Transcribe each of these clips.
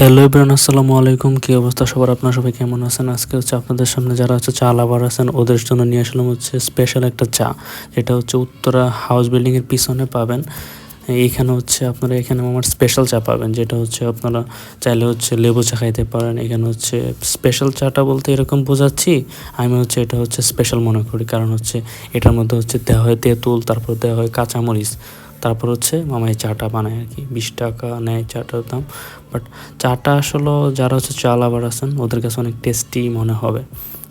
Hello everyone, আসসালামু আলাইকুম। কী অবস্থা সবার? আপনারা সবাই কেমন আছেন? আজকে হচ্ছে আপনাদের সামনে যারা হচ্ছে চা লাভার আছেন ওদের জন্য নিয়ে আসলাম হচ্ছে স্পেশাল একটা চা, যেটা হচ্ছে উত্তরা হাউস বিল্ডিংয়ের পিছনে পাবেন। এইখানে হচ্ছে আপনারা এখানে আমার স্পেশাল চা পাবেন, যেটা হচ্ছে আপনারা চাইলে হচ্ছে লেবু চা খাইতে পারেন। এখানে হচ্ছে স্পেশাল চাটা বলতে এরকম বোঝাচ্ছি, আমি হচ্ছে এটা হচ্ছে স্পেশাল মনে করি, কারণ হচ্ছে এটার মধ্যে হচ্ছে দেওয়া হয় তেঁতুল, তারপর দেওয়া হয় কাঁচামরিচ, তারপর হচ্ছে মামা এই চাটা বানায় আর কি। 20 টাকা নেয় চাটার দাম, বাট চাটা আসলে যারা হচ্ছে চা লাভার আছেন ওদের কাছে অনেক টেস্টি মনে হবে,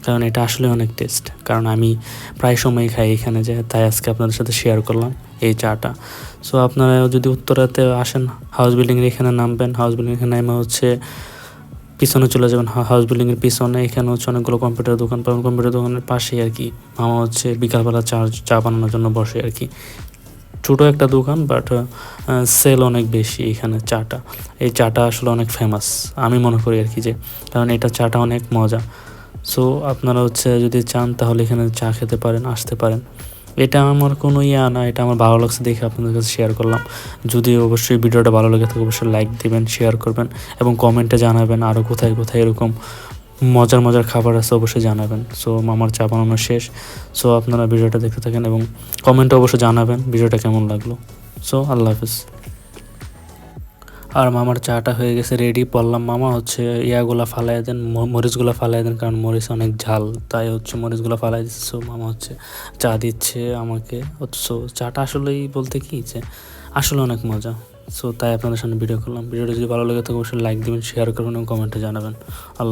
কারণ এটা আসলে অনেক টেস্ট। কারণ আমি প্রায় সময় খাই এখানে, যে তাই আজকে আপনাদের সাথে শেয়ার করলাম এই চাটা। সো আপনারা যদি উত্তরাতে আসেন, হাউস বিল্ডিংয়ের এখানে নামবেন, হাউস বিল্ডিং এখানে নেমে হচ্ছে পিছনে চলে যাবেন। হাউস বিল্ডিংয়ের পিছনে এখানে হচ্ছে অনেকগুলো কম্পিউটার দোকান পাবেন, কম্পিউটার দোকানের পাশেই আর কি মামা হচ্ছে বিকালবেলা চা বানানোর জন্য বসে আর কি। ছোটো একটা দোকান, বাট সেল অনেক বেশি এখানে চাটা। এই চাটা আসলে অনেক ফেমাস আমি মনে করি আর কি, যে কারণ এটা চাটা অনেক মজা। সো আপনারা হচ্ছে যদি চান তাহলে এখানে চা খেতে পারেন, আসতে পারেন। এটা আমার কোনো না, এটা আমার ভালো লাগছে দেখে আপনাদের কাছে শেয়ার করলাম। যদি অবশ্যই ভিডিওটা ভালো লাগে থাকে অবশ্যই লাইক দিবেন, শেয়ার করবেন এবং কমেন্টে জানাবেন আরও কোথায় কোথায় এরকম মজার মজার খাবার আছে অবশ্যই জানাবেন। সো মামার চা বানানো শেষ। সো আপনারা ভিডিওটা দেখতে থাকেন এবং কমেন্টে অবশ্যই জানাবেন ভিডিওটা কেমন লাগলো। সো আল্লাহ হাফিজ। আর মামার চাটা হয়ে গেছে রেডি। বললাম মামা হচ্ছে ইয়াগুলা ফালাই দেন, মরিচগুলো ফালাই দেন, কারণ মরিচ অনেক ঝাল, তাই হচ্ছে মরিচগুলো ফালাই দিচ্ছে। সো মামা হচ্ছে চা দিচ্ছে আমাকে। সো চাটা আসলেই বলতে কি যে আসলে অনেক মজা। সো তাই আপনাদের সামনে ভিডিও করলাম। ভিডিওটা যদি ভালো লাগে থাকে অবশ্যই লাইক দিবেন, শেয়ার করবেন এবং কমেন্টে জানাবেন। আল্লাহ।